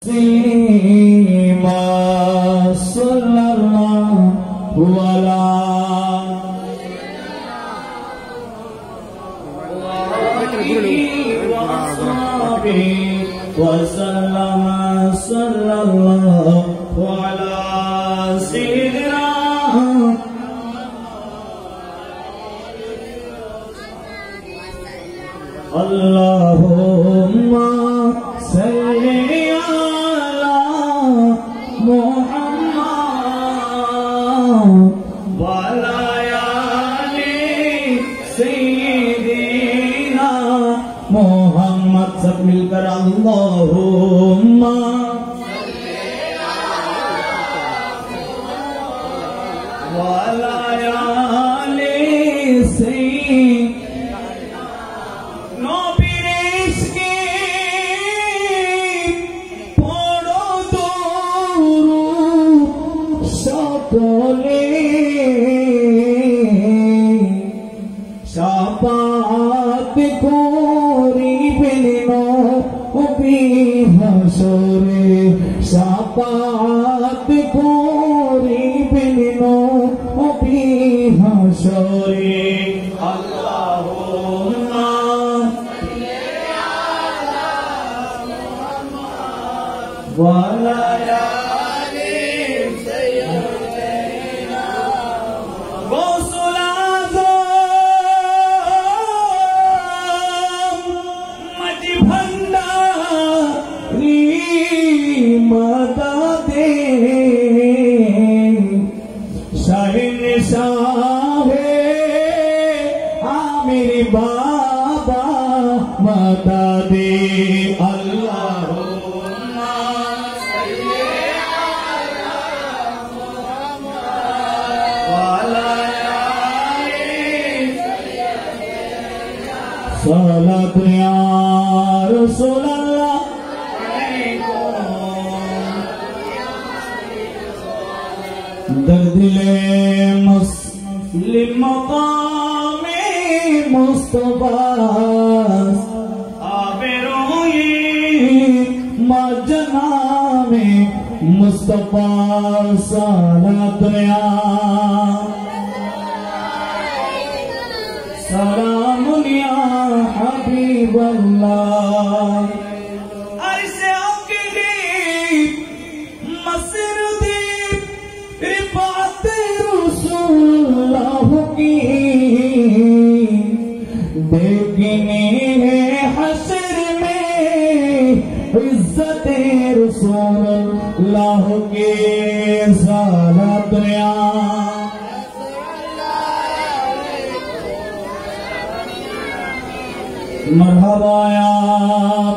सीमा सल्लल्लाहु अलैहि वसल्लम सल्लल्लाहु अला सय्यिदिना अल्लाहुम्मा सल्ली मोहम्मद सब मिलकर अल्लाहुम्मा वाला आले सय्यिदिना नबीर इश्के पढ़ो दुरूद সকলে শাফাত করিবেন নবী হাসরে শাফাত করিবেন নবী হাসরে আল্লাহুম্মা সাল্লি আলা মুহাম্মাদ ওয়া আলা আলি সাইয়্যিদিনা গৌসুল आमिर बाबा माता दे अल्लाहुम्मा सल्ली अला मुहम्मद व अला आलि सल्लत या रसूल अल्लाह दिले मुस्लिम मकामे मुस्तफा आबेरोए मजना में मुस्तफा सलात या सलाम या हबीब अल्लाह अरसे आके मसर रिफात रसूलुल्लाह की देखने है हश्र में इज्जत रसूलुल्लाह के सलात या मरहबा या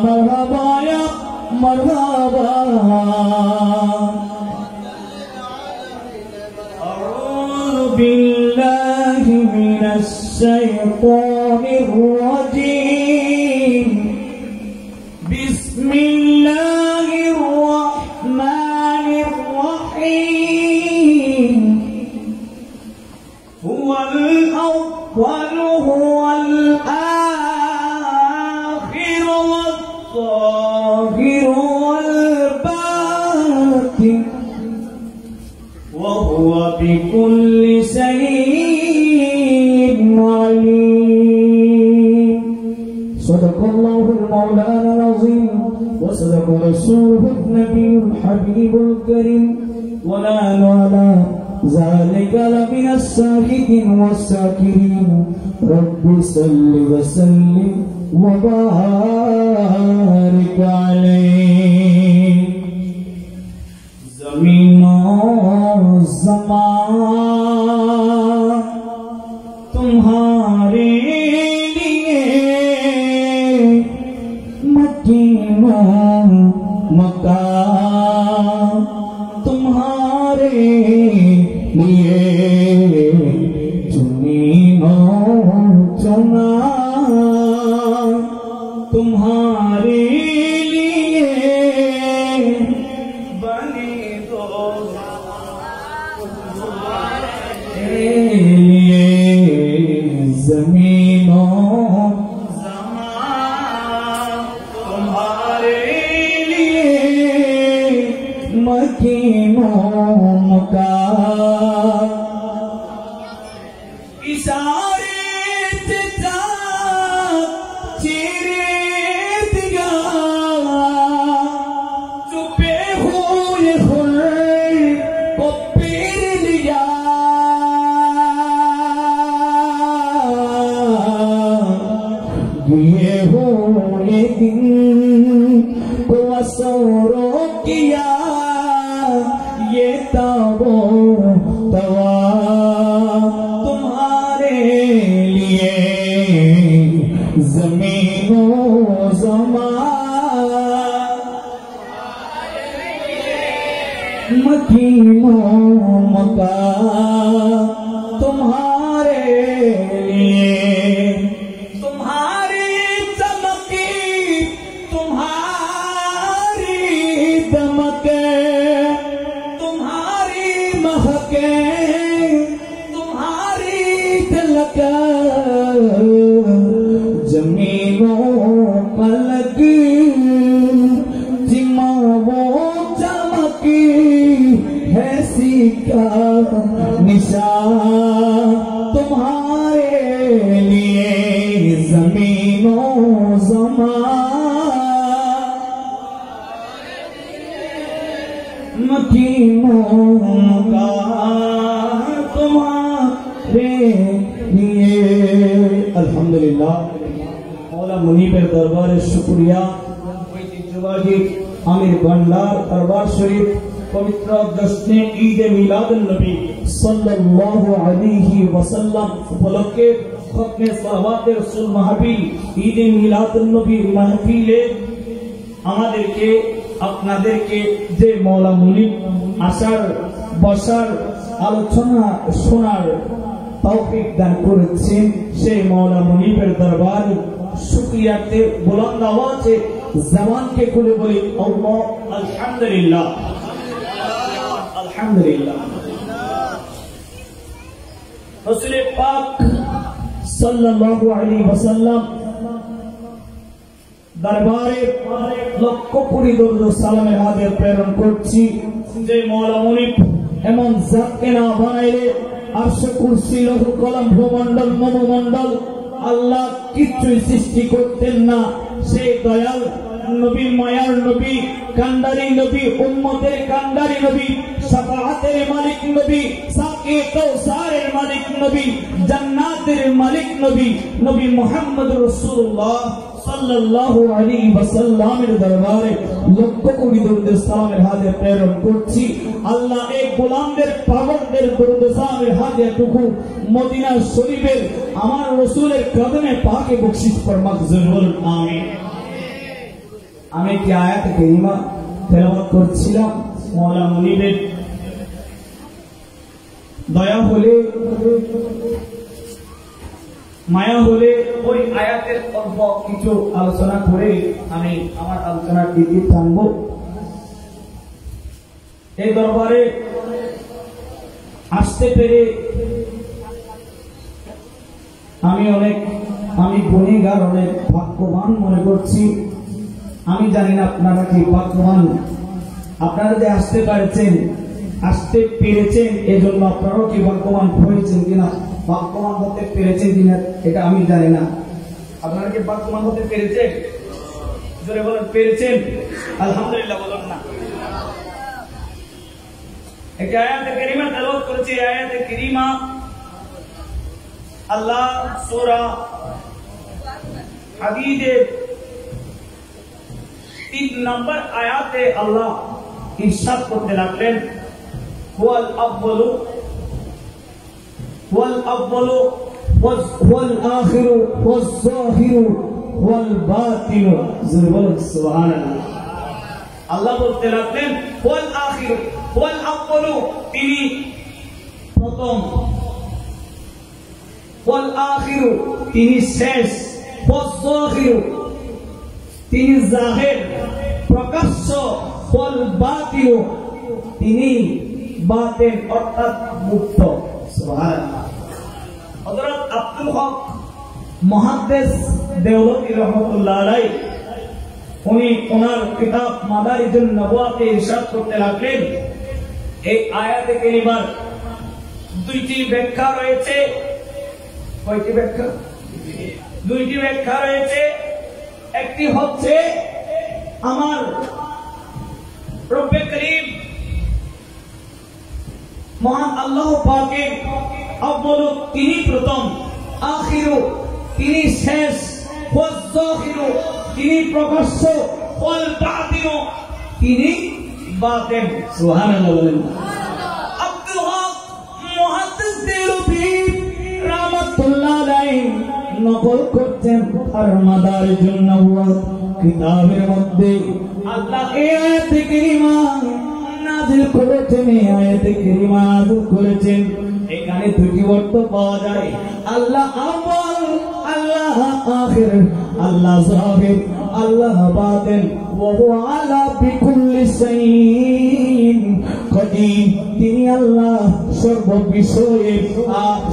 मरहबा या मरहबा بالله من الشيطان الرجيم بسم الله الرحمن الرحيم هو الأول هو الآخر والظاهر والباطن وهو بكل شيء عليم صدق الله المولانا العظيم وصدق رسوله النبي الحبيب الكريم ونحن على ذلك لمن الشاهدين والشاكرين رب صل وسلم وبارك عليه زمین و زمان تمہارے لیے مکین و مکان تمہارے لیے زمین و چنا تمہارے जमीनों ज़मान तुम्हारे लिए मकीनों का इशारे चीरे दिया चुपे हुए को पीर लिया ये हुए दिन को असरों किया ये तबो तवा तुम्हारे लिए जमीनो जमा मकीनों मका तुम्हारे लिए तुम्हारी चमकी तुम्हारी दमके तुम्हारी महके तुम्हारी तिलक जमीनों पलक जिमा वो चमकी है सीका निशान तुम्हारे लिए जमीनों जमा मकीनों का तुम्हारे लिए। अल्हम्दुलिल्लाह मौला मुनीबेर दरबारे शुक्रिया ঐতিহ্যবাহী আমির ভান্ডার দরবার শরীফ পবিত্র জশ্নে ঈদে মিলাদুন নবী সাল্লাল্লাহু আলাইহি ওয়াসাল্লাম উপলক্ষে খতমে সালাওয়াতে রাসূল মাহফিল ঈদে মিলাদুন নবী মাহফিলে আমাদেরকে আপনাদেরকে যে মওলা মুনিব আসার বসার আলোচনা শোনার তৌফিক দান করেছেন সেই মওলা মুনিবের দরবার শুকরিয়াতে বুলন্দ আওয়াজে জবানকে খুলে বলি আল্লাহ আলহামদুলিল্লাহ আলহামদুলিল্লাহ। রাসূল পাক সাল্লাল্লাহু আলাইহি ওয়াসাল্লাম দরবারে লক্ষ কোটি দরুদ ও সালামের হাদিয়া প্রেরণ করছি যে মওলা মুনিব এমন জাতকে না বানাইলে আরশ কুরসি লৌহ কলম ভূমণ্ডল মনোমণ্ডল আল্লাহ কিছুই সৃষ্টি করতেন না। সেই দয়াল নবী মায়ার নবী কান্ডারি নবী উম্মতের কান্ডারি নবী শাফাআতের মালিক নবী সাকি কাউসারের মালিক নবী জান্নাতের মালিক নবী নবী মুহাম্মদুর রাসূলুল্লাহ সাল্লাল্লাহু আলাইহি ওয়াসাল্লামের দরবারে লক্ষ কোটি দরুদ সালামের হাদিয়া প্রেরণ করছি। আল্লাহ এই গোলামদের পাগলদের দরুদ সালামের হাদিয়াটুকু মদিনা শরীফের আমার রাসূলের কদমে পাকে বখশিশ ফরমাক জরুর আমিন। আমি কি আয়াত কারিমা তেলাওয়াত করছিলাম মওলা মুনিবের দয়া হলে মায়া হলে ওই আয়াতের অল্প কিছু আলোচনা করে আমি আমার আলোচনার দিকে টানব। এই দরবারে আসতে পেরে আমি গুণীগার অনেক ভাগ্যবান মনে করছি। আমি জানি না আপনারা কি ভাগ্যবান, আপনারা যে আসতে পেরেছেন এজন্য আপনারাও কি ভাগ্যবান হয়েছেন কিনা, ভাগ্যবান হতে পেরেছেন কিনা এটা আমি জানি না। আপনারা কি ভাগ্যবান হতে পেরেছেন? জোরে বলেন পেরেছেন। আলহামদুলিল্লাহ বলুন না। একটা আয়াতে কারিমা তেলাওয়াত করেছি। আয়াতে কারিমা আল্লাহ সূরা হাদীদের 3 নম্বর আয়াতে আল্লাহ ইরশাদ করতে লাগলেন হুয়াল আউয়ালু ওয়াল আখিরু ওয়াজ যাহিরু ওয়াল বাতিনু। সুবহানাল্লাহ। আল্লাহ বলতে লাগলেন ওয়াল আখিরু ওয়াল আউয়ালু, তিনি প্রথম, ওয়াল আখিরু তিনি শেষ, ওয়াজ যাহিরু তিনি জাহির প্রকাশ্য, ওয়াল বাতিনু তিনি বাতিন অর্থাৎ মুক্ত। সুবহানাল্লাহ। হযরত আব্দুল হক মুহাদ্দিস দেওলভী রহমাতুল্লাহ আলাইহি উনি ওনার কিতাব মাদারিজুন নবুওয়াতে ইরশাদ করতে লাগলেন, এই আয়াতে কারিমার দুইটি ব্যাখ্যা রয়েছে। কয়টি ব্যাখ্যা? দুইটি ব্যাখ্যা রয়েছে। একটি হচ্ছে আমার রব্বে করিম মহান আল্লাহ পাকের আউয়ালু তিনি প্রথম, আখিরু তিনি শেষ, ওয়াজ যাহিরু তিনি প্রকাশ্য, ওয়াল বাতিনু তিনি বাতিন। সুবহানাল্লাহ বলেন। আব্দুল হক মুহাদ্দিস দেলভি রাহমাতুল্লাহ আলাইহি নকল করতেন আর মাদারিজুন নবুওয়াত কিতাবের মধ্যে আল্লাহ এই আয়াতে কারিমা নাযিল করেছেন, এই আয়াতে কারিমা নাযিল করেছেন। এখানে দুটি অর্থ পাওয়া যায়, আল্লাহ আউয়াল, আল্লাহ আখির, আল্লাহ যাহির, আল্লাহ বাতিন, ওয়া হুয়া আলা বিকুল্লি শাইইন কদির। তিনি আল্লাহ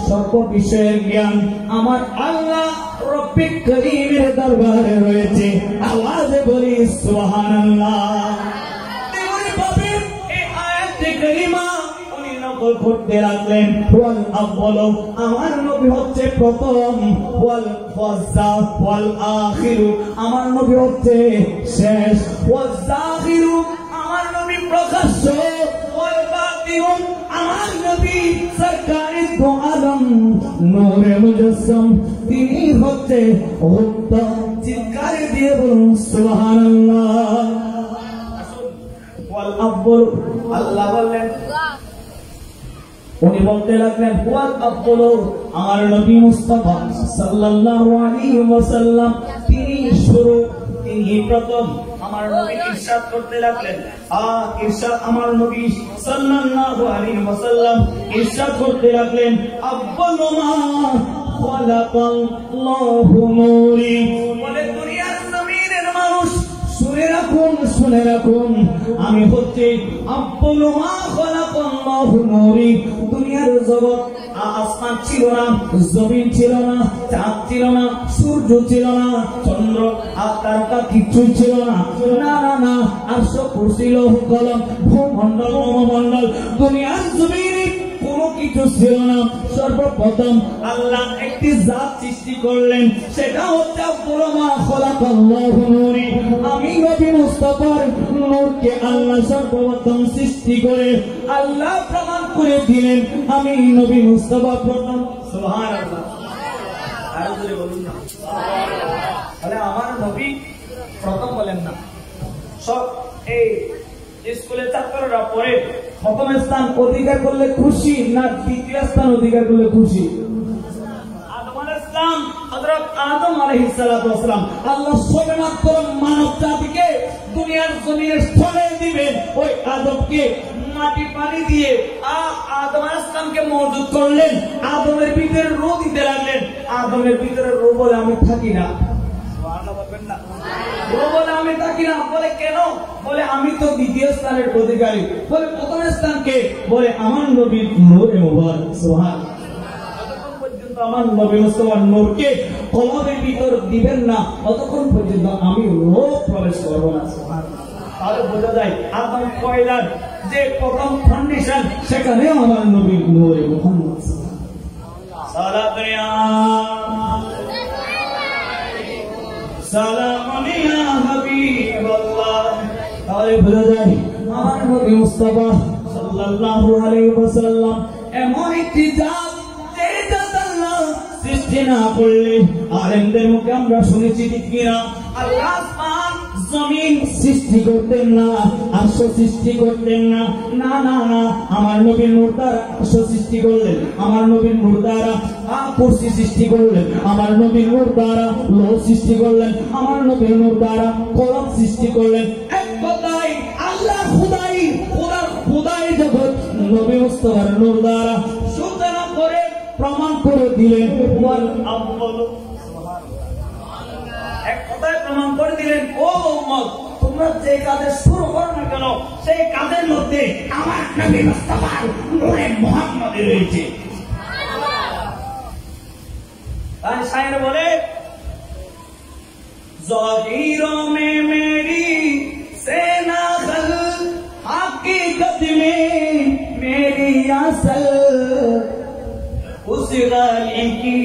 সর্ববিষয়ের জ্ঞান আমার আল্লাহ রব্বে করিমের দরবারে রয়েছে। আওয়াজে বলি সুবহানাল্লাহ। তেমনি ভাবে এই আয়াতে কারিমা উনি নকল করতে লাগলেন, ওয়াল আউয়ালু আমার নবী হচ্ছে প্রথম, ওয়াল ফাযাত ওয়াল আখিরু আমার নবী হচ্ছে শেষ, ওয়াল যাহিরু আমার নবী প্রকাশ্য, ওয়াল বাতিনু আমার নবী সরকারি দো আলম নূরে মুজাসসাম তিনি হচ্ছে গুপ্ত। চিৎকার দিয়ে বলুন সুবহানাল্লাহ। ওয়াল আউয়াল আল্লাহ বললেন, উনি বলতে লাগলেন ওয়াল আউয়াল আমার নবী মুস্তাফা সাল্লাল্লাহু আলাইহি ওয়াসাল্লাম তিনি শুরু, তিনি প্রথম। আমার নবী ইরশাদ করতে লাগলেন, ইরশাদ আমার নবী সাল্লাল্লাহু আলাইহি ওয়াসাল্লাম ইরশাদ করতে লাগলেন, আউয়ালু মা খালাকাল্লাহু নূরি। বলে দুনিয়ার জমিনের মানুষ শুনে রাখুন, শুনে রাখুন, আমি হচ্ছে আউয়ালু মা খালাকাল্লাহু নূরি। দুনিয়ার জগৎ আসমান ছিল না, জমিন ছিল না, চাঁদ ছিল না, সূর্য ছিল না, চন্দ্র আর তারকা কিছু ছিল না, না না না, আরশ কুরসি লৌহ কলম ভূমণ্ডল নবমণ্ডল দুনিয়ার জমিনে কোনো কিছু ছিল না। সর্বপ্রথম আল্লাহ একটি জাত সৃষ্টি করলেন, সেটা হচ্ছে আউয়ালু মা খালাকাল্লাহু নূরি। আমি নবী মুস্তাফার নূরকে আল্লাহ সর্বপ্রথম সৃষ্টি করে আল্লাহ প্রমাণ করে দিলেন আমি নবী মুস্তাফা প্রথম। সুবহানাল্লাহ। আর জোরে বলুন না সুবহানাল্লাহ। তাহলে আমার নবী প্রথম বলেন না। সব এই স্কুলের ছাত্ররা পড়ে প্রথম স্থান অধিকার করলে খুশি না দ্বিতীয় স্থান অধিকার করলে খুশি? আদম আলাইহিস সালাতু ওয়াস সালাম আল্লাহ সবেমাত্র মানব জাতিকে দুনিয়ার জমিনে ছড়িয়ে দিবেন, ওই আদমকে মাটি পানি দিয়ে আদম আলাইহিস সালামকে মওজুদ করলেন, আদমের ভিতরে রূহ দিতে লাগলেন। আদমের ভিতরে রূহ বলে আমি থাকি না, সুবহানাল্লাহ বলবেন না? রূহ বলে আমি থাকি না, বলে কেন? বলে আমি তো দ্বিতীয় স্থানের অধিকারী। বলে প্রথম স্থানকে? বলে আমার নবীর নূরে মুবারক। সুবহানাল্লাহ। আমার নবী মুস্তাফার নূরকে কলবের ভিতর দিবেন না, ততক্ষণ পর্যন্ত আমি রূহ প্রবেশ করব না। সুবহানাল্লাহ। তাহলে বোঝা যায় আদম কয়লার যে প্রথম কন্ডিশন, সেখানে আমার নবীর নূরে মুহাম্মদ সালাত সালাম ইয়া হাবিবাল্লাহ। তাহলে বোঝা যায় আমার নবী মুস্তাফা সাল্লাল্লাহু আলাইহি ওয়াসাল্লাম এমন একটি জাত সৃষ্টি না করলে, আলেমদের মুখে আমরা শুনেছি ঠিক কিনা, আল্লাহ আসমান জমিন সৃষ্টি করতেন না, আরশ সৃষ্টি করতেন না, না না না, আমার নবীর নূর দ্বারা আরশ সৃষ্টি করলেন, আমার নবীর নূর দ্বারা কুরসি সৃষ্টি করলেন, আমার নবীর নূর দ্বারা লৌহ সৃষ্টি করলেন, আমার নবীর নূর দ্বারা কলম সৃষ্টি করলেন। এক কথায় আল্লাহ খুদাই জগৎ নবী মুস্তাফার নূর দ্বারা সুতরাং করে প্রমাণ করে দিলেন। ওয়াল আউয়াল, এক কথায় প্রমাণ করে দিলেন, ও উম্মত তোমরা যে কাজে শুরু করো না কেন, সেই কাজের মধ্যে আমার নবী মুস্তাফার নূরে মুহাম্মদ রয়েছে। তাই শায়ের বলে, জাহিরোं में मेरी असल उस वाली की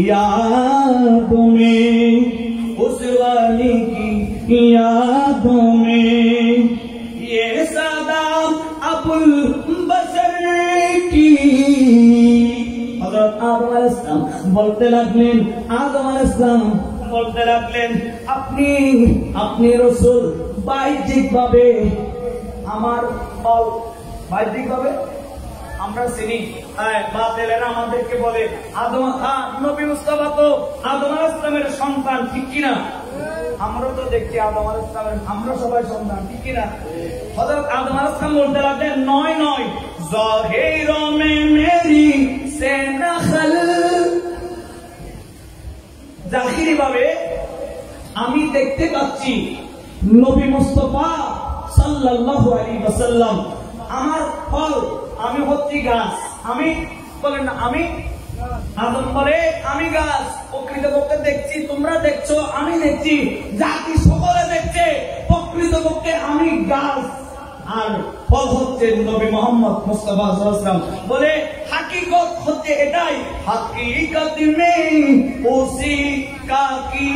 यादों में, उस वाली की यादों में ये सदा अबुल बशर की। हज़रत आदम अलैहिस्सलाम বলতে লাগলেন, আদম আলাইহিসসালাম বলতে লাগলেন, আপনি রাসূল বাহ্যিক ভাবে আমার বল, বাহ্যিক ভাবে আমরা চিনি, বাতিলেরা আমাদেরকে বলে আদম নবী মুস্তাফা তো আদম আলাইহিস সালামের সন্তান, ঠিক কিনা? আমরা তো দেখছি আদম আলাইহিস সালামের, আমরা সবাই সন্তান, ঠিক কিনা? হযরত আদম আলাইহিস সালাম বলতে লাগলেন, নয় নয়, ज़ाहिरों में मेरी से नखल, জাহিরি ভাবে আমি দেখতে পাচ্ছি নবী মুস্তাফা সাল্লাল্লাহু আলাইহি ওয়াসাল্লাম আমার ফল, আমি হচ্ছি গাছ। আমি বলেন না, আমি আদম বলে আমি গাছ, প্রকৃতপক্ষে দেখছি, তোমরা দেখছো, আমি দেখছি, জাতি সকলে দেখছে, প্রকৃতপক্ষে আমি গাছ আর ফল হচ্ছে নবী মুহাম্মদ মুস্তাফা সাল্লাল্লাহু আলাইহি ওয়াসাল্লাম। বলে হাকিকত হচ্ছে এটাই, হাকিকত মে উসি কা কি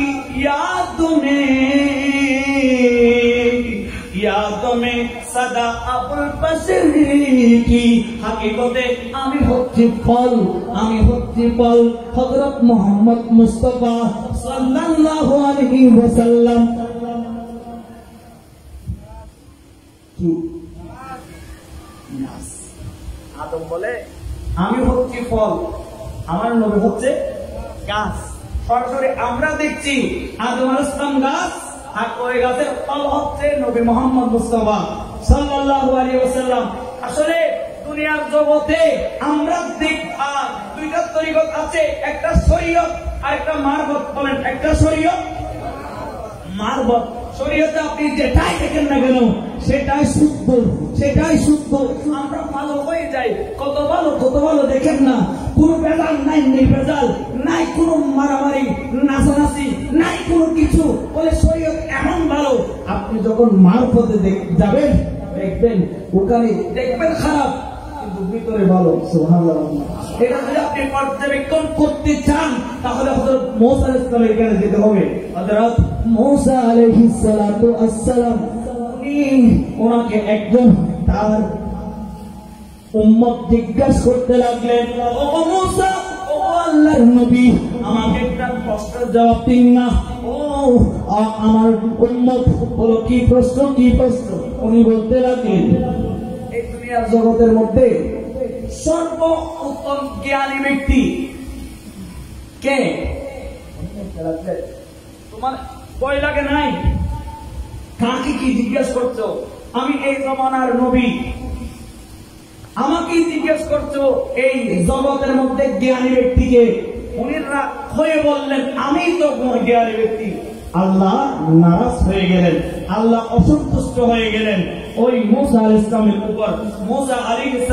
याद में सदा अबुल बशर की। হাকিকতে আমি হচ্ছি ফল, আমি হচ্ছি ফল হযরত মুহাম্মদ মুস্তাফা সাল্লাল্লাহু আলাইহি ওয়াসাল্লাম। আদম বলে আমি হচ্ছি ফল, আমার নবী হচ্ছে গাছ। সরাসরি আমরা দেখছি আদম আলাইহিস সালাম গাছ, আর ওই গাছের ফল হচ্ছে নবী মুহাম্মদ মুস্তাফা সাল্লাল্লাহু আলাইহি ওয়াসাল্লাম। আসলে দুনিয়ার জগতে আমরা দুইটা তরিকত আছে, একটা শরীয়ত আর একটা মারফত। বলেন, একটা শরীয়ত, মারফত। শরীয়তে আপনি যেটাই দেখেন না কেন সেটাই শুদ্ধ, সেটাই শুদ্ধ। আমরা ভালো হয়ে যাই, কত ভালো দেখেন না, কোনো ভেজাল নাই, ভেজাল নাই, কোনো মারামারি নাচানাচি নাই, কোনো কিছু। বলে শরীয়ত এমন ভালো। আপনি যখন মারফতে যাবেন দেখবেন ওখানে দেখবেন খারাপ, কিন্তু ভিতরে ভালো। সুবহানাল্লাহ। এটা যদি আপনি পর্যবেক্ষণ করতে চান তাহলে হযরত মুসা আলাইহিস সালামের কাছে যেতে হবে। হযরত মুসা আলাইহিস সালাতু আসসালাম ওনাকে একজন তার উম্মত জিজ্ঞাসা করতে লাগলেন, ও মুসা, ও আল্লাহর নবী, আমাকে একটা প্রশ্নের জবাব দিন না। ও আমার উম্মত বলো, কি প্রশ্ন? উনি বলতে লাগলেন, এই দুনিয়ার জগতের মধ্যে সর্বোত্তম জ্ঞানী ব্যক্তি কে? তোমার ভয় লাগে নাই? কাকে কি জিজ্ঞেস করছো? আমি এই জমানার নবী, আমাকে জিজ্ঞেস করছো এই জগতের মধ্যে জ্ঞানী ব্যক্তিকে? উনি হয়ে বললেন, আমি তো জ্ঞানী ব্যক্তি। আল্লাহ নারাজ হয়ে গেলেন, আল্লাহ অসন্তুষ্ট হয়ে গেলেন ওই মুসা আলাইহিস সালামের উপর। মুসা আলাইহিস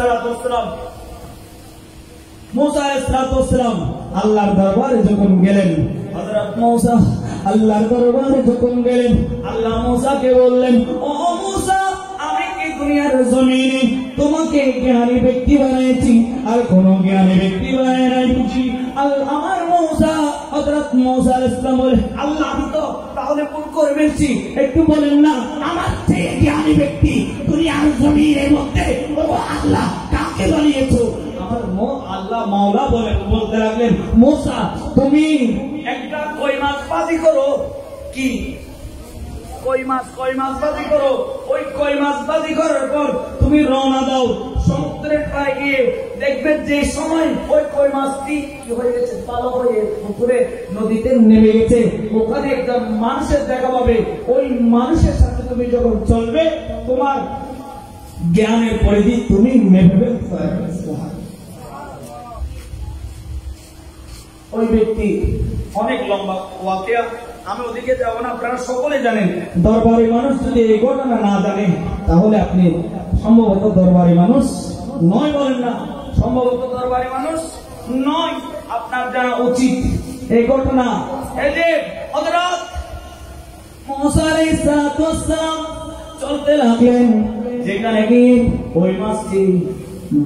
সালাম আল্লাহর দরবারে যখন গেলেন, হযরত মুসা আল্লাহর দরবারে যখন গেলেন, আল্লাহ মুসাকে বললেন, ও মুসা, আমি কি দুনিয়ার জমিনে তোমাকে জ্ঞানী ব্যক্তি বানিয়েছি আর কোন জ্ঞানী ব্যক্তি বানায় নাই বুঝি? আমার মুসা, হযরত মুসা আলাইহিস সালাম বলে, আল্লাহ আমি তো তাহলে ভুল করে ফেলছি, একটু বলেন না আমার চেয়ে জ্ঞানী ব্যক্তি দুনিয়ার জমিনের মধ্যে ও আল্লাহ কাকে বানিয়েছো? আল্লাহ মাওলা বলতে লাগলেন, মুসা তুমি একটা কই মাছ বাজি করো। কি কই মাছ বাজি করো। ওই কই মাছ বাজি করার পর তুমি রওনা দাও সমুদ্রের পাড়ে গিয়ে দেখবে যে সময় ওই কই মাছটি কি হয়ে গেছে, পালা হয়ে পুকুরে নদীতে নেমে গেছে। ওখানে একটা মানুষের দেখা পাবে, ওই মানুষের সাথে তুমি যখন চলবে তোমার জ্ঞানের পরিধি তুমি মেপে ফেলতে পারবে। ওই ব্যক্তি অনেক লম্বা ওয়াকিয়া, আমি ওদিকে যাব না, আপনারা সকলে জানেন। দরবারি মানুষ যদি এই ঘটনা না জানে তাহলে আপনি সম্ভবত দরবারি মানুষ নয়। বলেন না, সম্ভবত দরবারি মানুষ নয়। আপনার জানা উচিত এই ঘটনা। এই যে হযরত মুসা আলাইহিস সালাম চলতে লাগলেন, যেখানে গিয়ে ওই মাছটি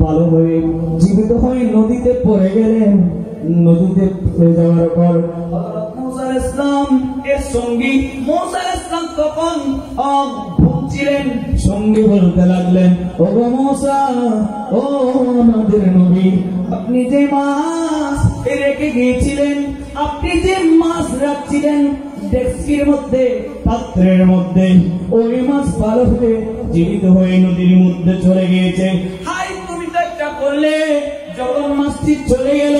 ভালো হয়ে জীবিত হয়ে নদীতে পড়ে গেলেন। নদীতে পড়ে যাওয়ার পর হযরত মুসা আলাইহিস সালাম এর সঙ্গী মুসা আলাইহিস সালাম তখন ঘুমছিলেন। সঙ্গী বলতে লাগলেন, ও গো মুসা, ও আমাদের নবী, আপনি যে মাছ রেখে গিয়েছিলেন, আপনি যে মাছ রাখছিলেন ডেস্কির মধ্যে, পাত্রের মধ্যে, ওই মাছ ভালো হয়ে জীবিত হয়ে নদীর মধ্যে চলে গিয়েছে। হাই, তুমি তো একটা করলে, যখন মাছটি চলে গেল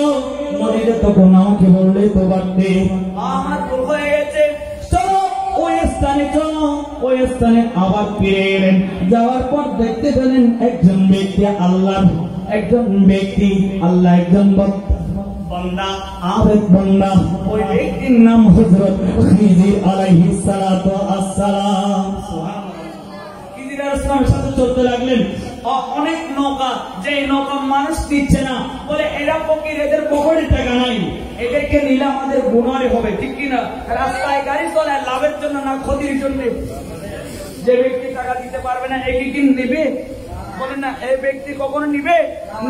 নদীতে তখন আমাকে বললে তো পারতে, আমার ভুল হয়ে গেছে, চলো ওই স্থানে, চলো ওই স্থানে। আবার ফিরে এলেন। যাওয়ার পর দেখতে পেলেন একজন ব্যক্তি, আল্লাহ একজন ব্যক্তি, আল্লাহ একজন বান্দা, আবেদ বান্দা। ওই ব্যক্তির নাম হযরত খিজির আলাইহিস সালাতু আসসালাম। খিজির আলাইহিস সালামের সাথে চলতে লাগলেন। অনেক নৌকা, যে নৌকা মানুষ দিচ্ছে না, বলে এরা ফকির, এদের পকেটে টাকা নাই, এদেরকে নিলে আমাদের গুনারে হবে, ঠিক কিনা? রাস্তায় গাড়ি চলে লাভের জন্য না ক্ষতির জন্য। যে ব্যক্তি টাকা দিতে পারবে না, একে কি নেবে? বলেন না, এই ব্যক্তি কখনো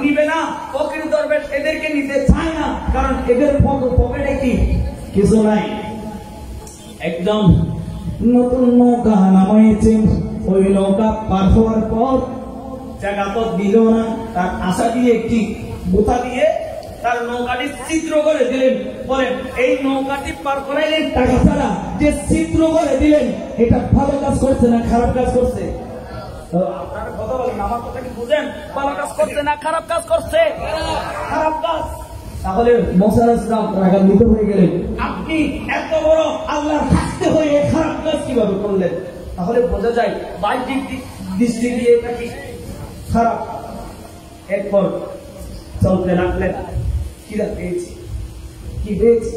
নিবে না। ফকির দরবেশ এদেরকে নিতে চায় না, কারণ এদের পকেটে কি কিছু নাই। একদম নতুন নৌকা নামাইছে। ওই নৌকা পার হওয়ার পর জায়গা তো দিল না, তার আশা দিয়ে একটি বোতা দিয়ে তার নৌকাটি ছিদ্র করে দিলেন। বলেন, এই নৌকাটি পার করাইলেন টাকা ছাড়া, যে ছিদ্র করে দিলেন এটা ভালো কাজ করছে না খারাপ কাজ করছে? আপনারা কথা বলেন, আমার কথা কি বুঝেন? ভালো কাজ করছে না খারাপ কাজ করছে? খারাপ কাজ। তাহলে মুসা আলাইহিস সালাম রাগান্বিত হয়ে গেলেন, আপনি এত বড় আল্লাহর থাকতে হয়ে খারাপ কাজ কিভাবে করলেন? তাহলে বোঝা যায় বাহ্যিক দৃষ্টি দিয়ে এটা কি খারাপ। এরপর চলতে লাগলেন। খিদা পেয়েছি, কি পেয়েছি,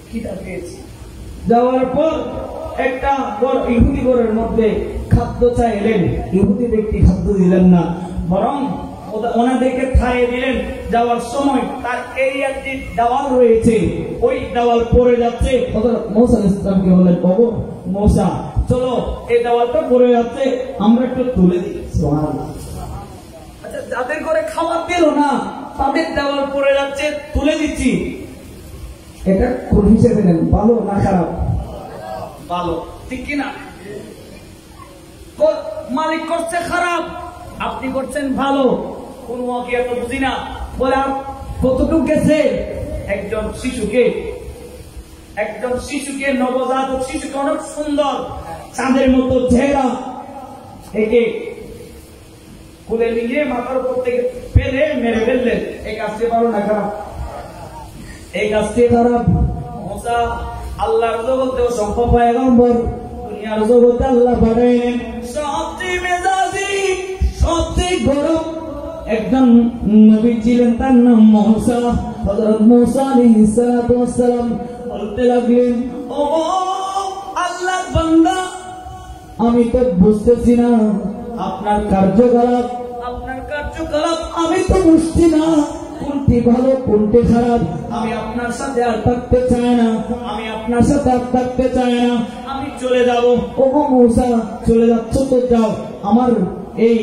খিদা পেয়েছি। যাওয়ার পর একটা ইহুদি ঘরের মধ্যে খাদ্য চাইলেন। ইহুদি ব্যক্তি খাদ্য দিলেন না, বরং ওনাদেরকে খাইয়ে দিলেন। যাওয়ার সময় তার এরিয়ার যে দেওয়াল রয়েছে, ওই দেওয়াল পড়ে যাচ্ছে। হযরত মুসা আলাইহিস সালামকে বললেন, বাবু মুসা, চলো এই দেওয়ালটা পড়ে যাচ্ছে, আমরা একটু তুলে দিই। সুবহানাল্লাহ। আচ্ছা, যাদের করে খাবার দিল না, তাদের দেওয়াল পড়ে যাচ্ছে, তুলে দিচ্ছি। এটা কোন হিসেবে নেন, ভালো না খারাপ? ভালো, ঠিক কিনা? মালিক করছে খারাপ, আপনি করছেন ভালো। কোন ওয়াকিয়া তো বুঝি না। বলে আর কতটুকু গেছে? একজন শিশুকে নবজাতক শিশুকে অনেক সুন্দর চাঁদের মতো চেহারা, একে খুলে নিয়ে মাথার উপর থেকে ফেলে মেরে ফেললেন। এই কাজটি ভালো না খারাপ? এই কাজটি খারাপ। মুসা আল্লাহর জগতে অসংখ্য পয়গম্বর, দুনিয়ার জগতে আল্লাহ পাঠাইলেন সবচেয়ে মেজাজি, সবচেয়ে গরম একজন নবী ছিলেন, তার নাম মুসা। হযরত মুসা আলাইহিস সালাতু ওয়াস সালাম বলতে লাগলেন, ও আল্লাহর বান্দা, আমি তো বুঝতেছি না আপনার কার্যকলাপ আমি তো বুঝছি না কোনটি ভালো কোনটি খারাপ। আমি আপনার সাথে আর থাকতে চাই না, আমি চলে যাব। ও মুসা, চলে যাচ্ছ তো যাও। আমার এই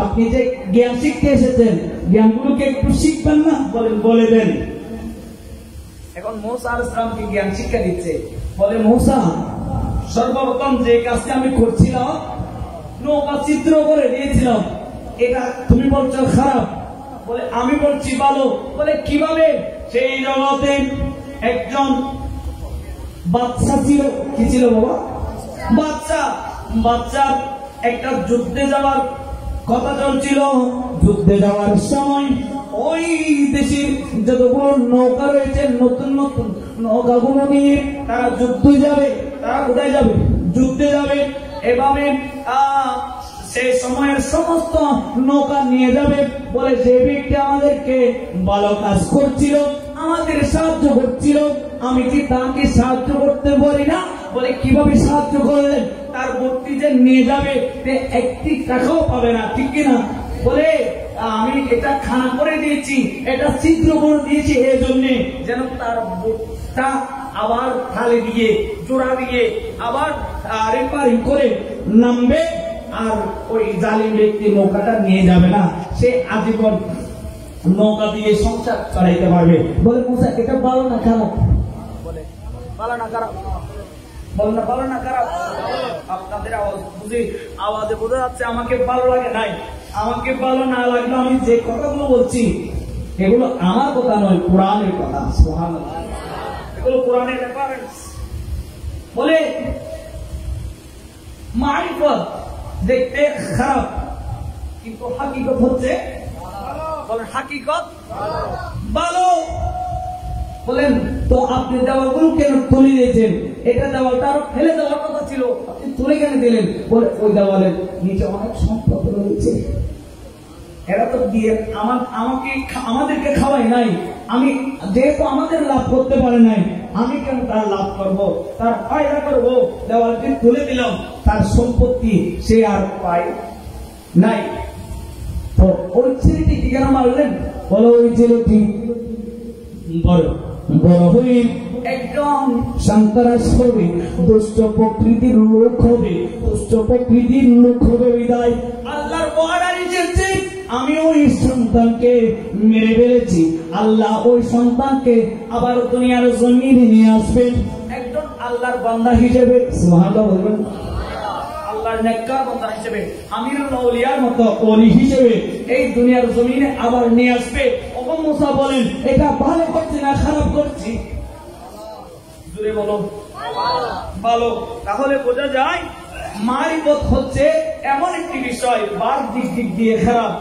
আপনি যে জ্ঞান শিখতে এসেছেন, জ্ঞানগুলোকে একটু শিখবেন না? বলে দেন। এখন মুসা আলাইহিস সালামকে জ্ঞান শিক্ষা দিচ্ছে। বলে, মুসা, সর্বপ্রথম যে কাজটা আমি করছিলাম, নৌকা চিত্র করে দিয়েছিলাম, এটা তুমি বলছো খারাপ। বলে, আমি বলছি ভালো। বলে, কিভাবে? সেই জগতে একজন বাচ্চা ছিল। কি ছিল বাবা? বাচ্চা একটা যুদ্ধে যাওয়ার কথা চলছিল। যুদ্ধে যাওয়ার সময় ওই দেশের যতগুলো নৌকা রয়েছে, নতুন নতুন নৌকাগুলো নিয়ে তারা যুদ্ধে যাবে। তারা কোথায় যাবে? যুদ্ধে যাবে। এভাবে সেই সময়ের সমস্ত নৌকা নিয়ে যাবে। বলে, যে ব্যক্তি আমাদেরকে ভালো কাজ করছিল, আমাদের সাহায্য করছিল, আমি কি তাকে সাহায্য করতে পারি না? বলে, কিভাবে সাহায্য করলেন? তার বর্তি যে নিয়ে যাবে, একটি টাকাও পাবে না, ঠিক কিনা? বলে, আমি এটা খানা করে দিয়েছি, এটা ছিদ্র করে দিয়েছি, এই জন্য যেন তার বোটটা আবার খালে দিয়ে জোড়া দিয়ে আবার রিপারিং করে নামবে আর ওই জালিম ব্যক্তি নৌকাটা নিয়ে যাবে না, সে আজীবন নৌকা দিয়ে সংসার চালাইতে পারবে। বলে মুসা এটা ভালো না খারাপ? বলে ভালো না খারাপ? বল না ভালো না খারাপ? আপনাদের আওয়াজে বোঝা যাচ্ছে আমাকে ভালো লাগে নাই। আমাকে ভালো না লাগলো, আমি যে কথাগুলো বলছি এগুলো আমার কথা নয়, কোরআনের কথা। সুবহানাল্লাহ, এগুলো কোরআনের রেফারেন্স। বলে মারিফত দেখতে খারাপ, কিন্তু হাকিকত হচ্ছে বলেন হাকিকত ভালো। বলেন তো আপনি দেওয়ালগুলো কেন তুলে দিয়েছেন? এটা দেওয়ালটা আরো ফেলে দেওয়ার কথা ছিল, আপনি তুলে কেন দিলেন? বলে ওই দেওয়ালের নিচে অনেক সম্পদ রয়েছে, এরা তো দিয়ে আমাদেরকে খাওয়াই নাই। আমি যেহেতু আমাদের লাভ করতে পারে নাই, আমি কেন তার লাভ করব, তার ফায়দা করব? দেওয়ালটি তুলে দিলাম, তার সম্পত্তি সে আর পায় নাই। তো ওই ছেলেটি কি কেন মারলেন? বলো ওই ছেলেটি বড় হয়ে একদম সন্ত্রাস হবে, দুষ্ট প্রকৃতির লোক হবে, দুষ্ট প্রকৃতির লোক হবে। বিদায় আল্লাহর অর্ডার এসেছে, আমি ওই সন্তানকে মেরে ফেলেছি। আল্লাহ ওই সন্তানকে আবার দুনিয়ার জমিনে নিয়ে আসবেন একজন আল্লাহর বান্দা হিসেবে। সুবহানাল্লাহ বলবেন। আল্লাহর নেককার বান্দা হিসেবে, আমিরুল আউলিয়ার মতো ওলি হিসেবে এই দুনিয়ার জমিনে আবার নিয়ে আসবে। ওগো মুসা বলেন এটা ভালো করছি না খারাপ করছি? জোরে বলো ভালো। তাহলে বোঝা যায় মারিফত হচ্ছে এমন একটি বিষয় বাহ্যিক দিক দিয়ে খারাপ,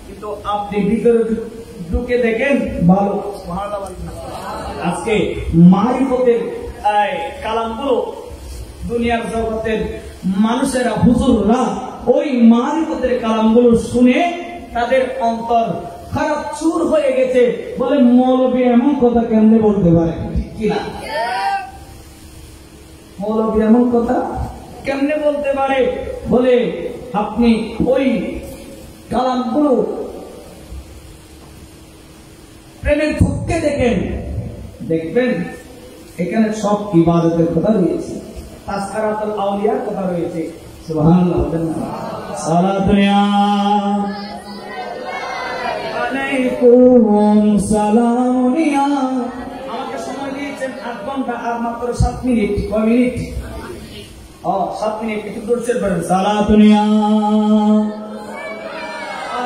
কিন্তু আপনি ভিতরে ঢুকে দেখেন ভালো। আজকে মারিফতের কালামগুলো দুনিয়ার জগতের মানুষেরা, হুজুররা ওই মারিফতের কালামগুলো শুনে তাদের অন্তর খারাপ চুর হয়ে গেছে। বলে মৌলবী এমন কথা কেমনে বলতে পারে? ঠিক কিনা? মৌলবী এমন কথা কেমনে বলতে পারে? বলে আপনি ওই কালামগুলো প্রেমের ফুটকে দেখবেন এখানে সব ইবাদতের কথা রয়েছে, তাসকারাতুল আউলিয়ার কথা রয়েছে। সুবহানাল্লাহ। সালাতুনিয়া আলাইকুম সালামিয়া। আমাকে সময় দিয়েছেন 8 ঘন্টা আর মাত্র 7 মিনিট। কয় মিনিট? 7 মিনিট। একটু দূরছেন বলেন সালাতুনিয়া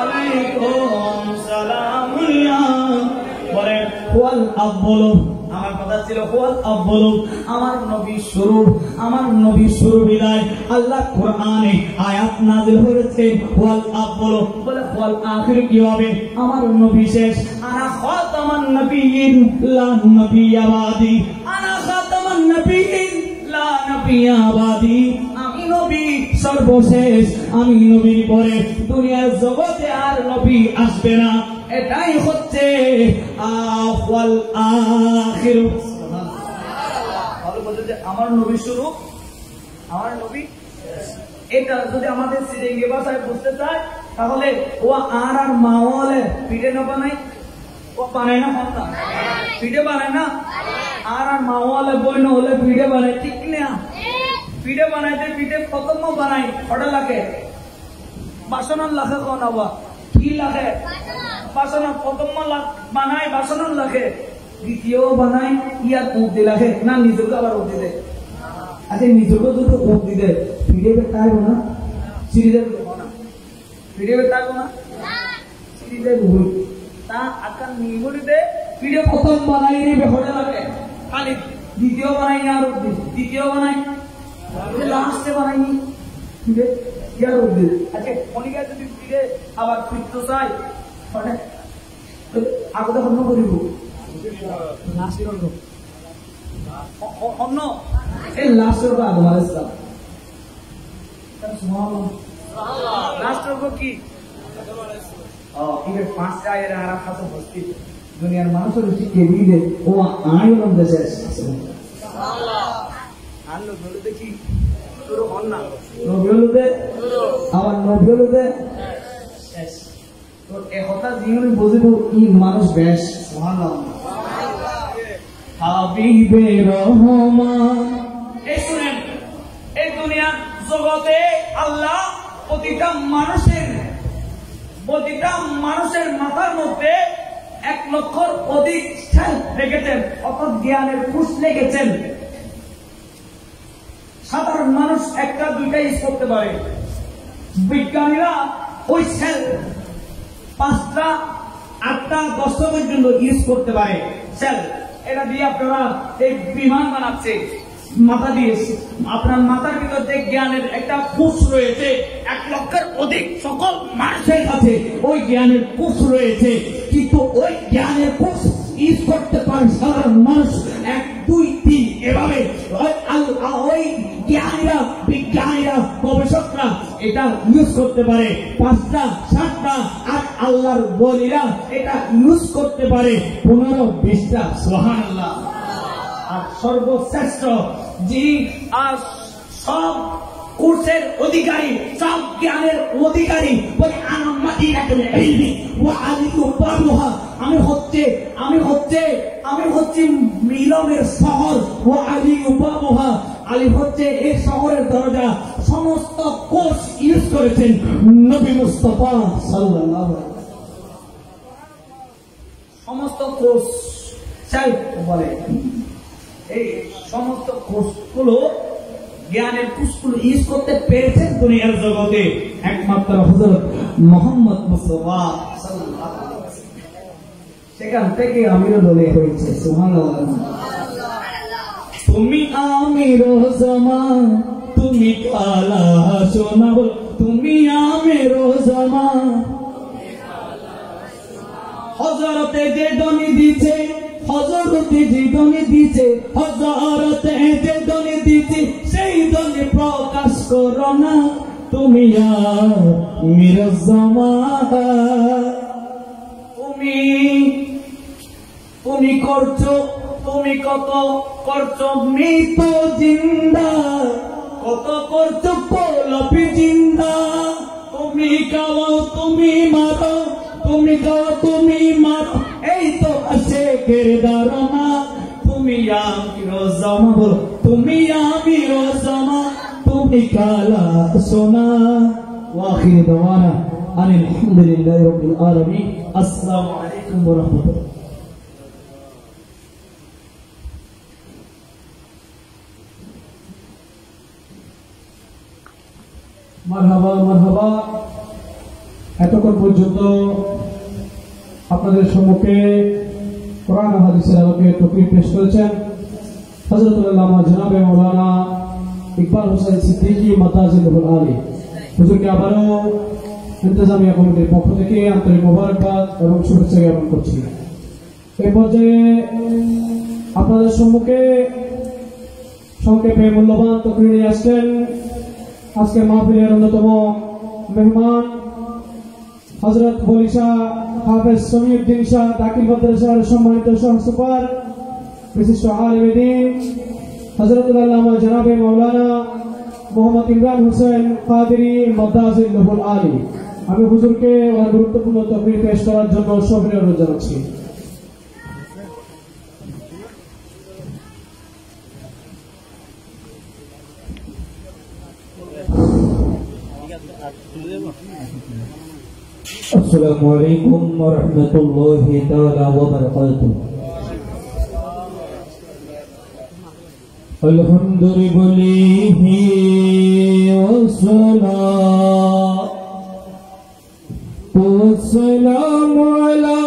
আলাইকুম সালামিয়া। বলেন ওয়াল আব্বুল, আমার কথা ছিল ওয়াল আব্বুল, আমার নবী শুরু, আমার নবী শুরু বিদায়। আল্লাহ কোরআনে আয়াত নাযিল হয়েছে ওয়াল আব্বুল। বলে ওয়াল আখির কি হবে? আমার নবী শেষ। আনা খাতামান নবিয়্যিন লা নবিয়্যা বাদি, আনা খাতামান নবিয়্যিন লা নবিয়্যা বাদি। আমি নবী সর্বশেষ, আমি নবীর পরে দুনিয়ার জগতে আর নবী আসবে না। এটাই হচ্ছে আওয়াল আখির। ভালো বলে যে আমার নবী শুরু, আমার নবী। এটা যদি আমাদের সিরিঙ্গি ভাষায় বুঝতে চায় তাহলে ও আর মাওয়ালে পিঠে না বানায়, ও বানায় না? পিঠে বানায় না? আর মাওয়ালে বই না হলে পিঠে বানায়, ঠিক না? পিঠে বানাইতে পিঠে প্রথম বানাই ওটা লাগে বাসনের লাখে কোন আবার কি লাগে? বাসনা প্রথম বানাই বাসনের লাখে, দ্বিতীয় বানাই ইয়ার উঠতে লাগে না, নিজেকে আবার উঠতে দেয়। আচ্ছা নিজেকে যদি উঠতে দেয় পিঠে বেটাইব না? সিঁড়ি দেব না? পিঠে বেটাইব না? সিঁড়ি দেব তা আকার নিগুড়িতে পিঠে প্রথম বানাই বেহরে লাগে, খালি দ্বিতীয় বানাই না, আর দ্বিতীয় বানাই লাস্টে বানাইনি পিঠে ইয়ার উঠতে। আচ্ছা অনেকে যদি পিঠে আবার ফিরতে চাই আগতে অন্য করিব অন্য এই লাস্টের আদমার ইসলাম লাস্টের কি পাঁচটা এর আরাম খাতে বসতি দুনিয়ার মানুষের উচিত কেবি দে ও আই হলাম দেশে আনলো বলে দেখি তোর অন্না নবিয়লুদে আমার নবিয়লুদে শেষ। তোর এ কথা জীবনে বুঝিব কি মানুষ বেশ। হাবিবে রহমান। এই শুনেন, এই দুনিয়া জগতে আল্লাহ প্রতিটা মানুষের মাথার মধ্যে 1 লক্ষর অধিক সেল রেখেছেন, অর্থাৎ জ্ঞানের কোষ রেখেছেন। সাধারণ মানুষ 1টা 2টা ইউজ করতে পারে, বিজ্ঞানীরা ওই সেল 5টা 8টা 10টা পর্যন্ত ইউজ করতে পারে সেল। এটা দিয়ে আপনারা এই বিমান বানাচ্ছে মাথা দিয়ে। আপনার মাথার ভিতর যে জ্ঞানের একটা কোষ রয়েছে, 1 লক্ষের অধিক সকল মানুষের কাছে ওই জ্ঞানের কোষ রয়েছে, কিন্তু ওই জ্ঞানের কোষ ইউজ করতে পারে সাধারণ মানুষ 1 2 3 এভাবে। ওই জ্ঞানীরা, বিজ্ঞানীরা, গবেষকরা এটা ইউজ করতে পারে 5টা 7টা, আর আল্লাহর ওলিরা এটা ইউজ করতে পারে 15-20টা। সুবহানাল্লাহ। আর সর্বশ্রেষ্ঠ যিনি আর সব কোর্সের অধিকারী, সব জ্ঞানের অধিকারী, বলে আমি হচ্ছে মিলনের শহর, ও আলী উপামহা, আলী হচ্ছে এই শহরের দরজা। সমস্ত কোর্স ইউজ করেছেন নবী মুস্তাফা সাল্লাল্লাহু আলাইহি ওয়াসাল্লাম। সমস্ত কোর্স সেলফ বলে, এই সমস্ত কোর্সগুলো জ্ঞানের কোর্সগুলো ইউজ করতে পেরেছেন দুনিয়ার জগতে একমাত্র হযরত মুহাম্মদ মুস্তাফা সাল্লাল্লাহু আলাইহি ওয়াসাল্লাম। সেখান থেকে আমিরও দলে হয়েছে। সুবহানাল্লাহ। তুমি আমির জামান, তুমি কালা সোনা, বল তুমি আমির জামান। হযরতে যে দনি দিছে, হযরতে যে দনি দিছে, হযরতে যে দনি দিছে, সেই দনি প্রকাশ করো না। তুমি আমির জামান, তুমি করছো, তুমি কত করছো মৃত জিন্দা, কত করছো কলপি জিন্দা। তুমি খাওয়াও, তুমি মারো, তুমি খাওয়াও, তুমি মারো, এই তো আছে ধারণা। তুমি আমির জামান, বলো তুমি আমির জামান, তুমি কালা সোনা। ওয়াখির দাওয়ানা আলহামদুলিল্লাহি রাব্বিল আলামিন। আসসালামু আলাইকুম ওয়া রাহমাতুল্লাহ। মারহাবা মারহাবা। এতক্ষণ পর্যন্ত আপনাদের সম্মুখে কোরআন ও হাদিসের আলোকে তকরির পেশ করেছেন হযরতুল আল্লামা জনাবে মাওলানা ইকবাল হোসেন সিদ্দিকী মাদাজিলুল আলী। হুজুরকে আবারও ইন্তেজামিয়া কমিটির পক্ষ থেকে আন্তরিক মোবারকবাদ এবং শুভেচ্ছা জ্ঞাপন করছি। এই পর্যায়ে আপনাদের সম্মুখে সংক্ষেপে মূল্যবান তকরির নিয়ে আসছেন আজকের মাহফিলের অন্যতম মেহমান হযরত বলিশা হাফেজ সমীউদ্দিন শাহ দাখিল মাদ্রাসার সম্মানিত সহসুপার, বিশিষ্ট আলেম দ্বীন হযরতুল আল্লামা জনাবে মাওলানা মোহাম্মদ ইমরান হোসেন কাদেরী মাদাজিলুল আলী। আমি হুজুরকে ওনার গুরুত্বপূর্ণ তকরির পেশ করার জন্য সবিনয় অনুরোধ জানাচ্ছি। আসসালামু আলাইকুম ওয়া রাহমাতুল্লাহি তাআলা ওয়া বারাকাতুহু। আলহামদুলিল্লাহি ওয়া সালাতু ওয়া সালামু আলা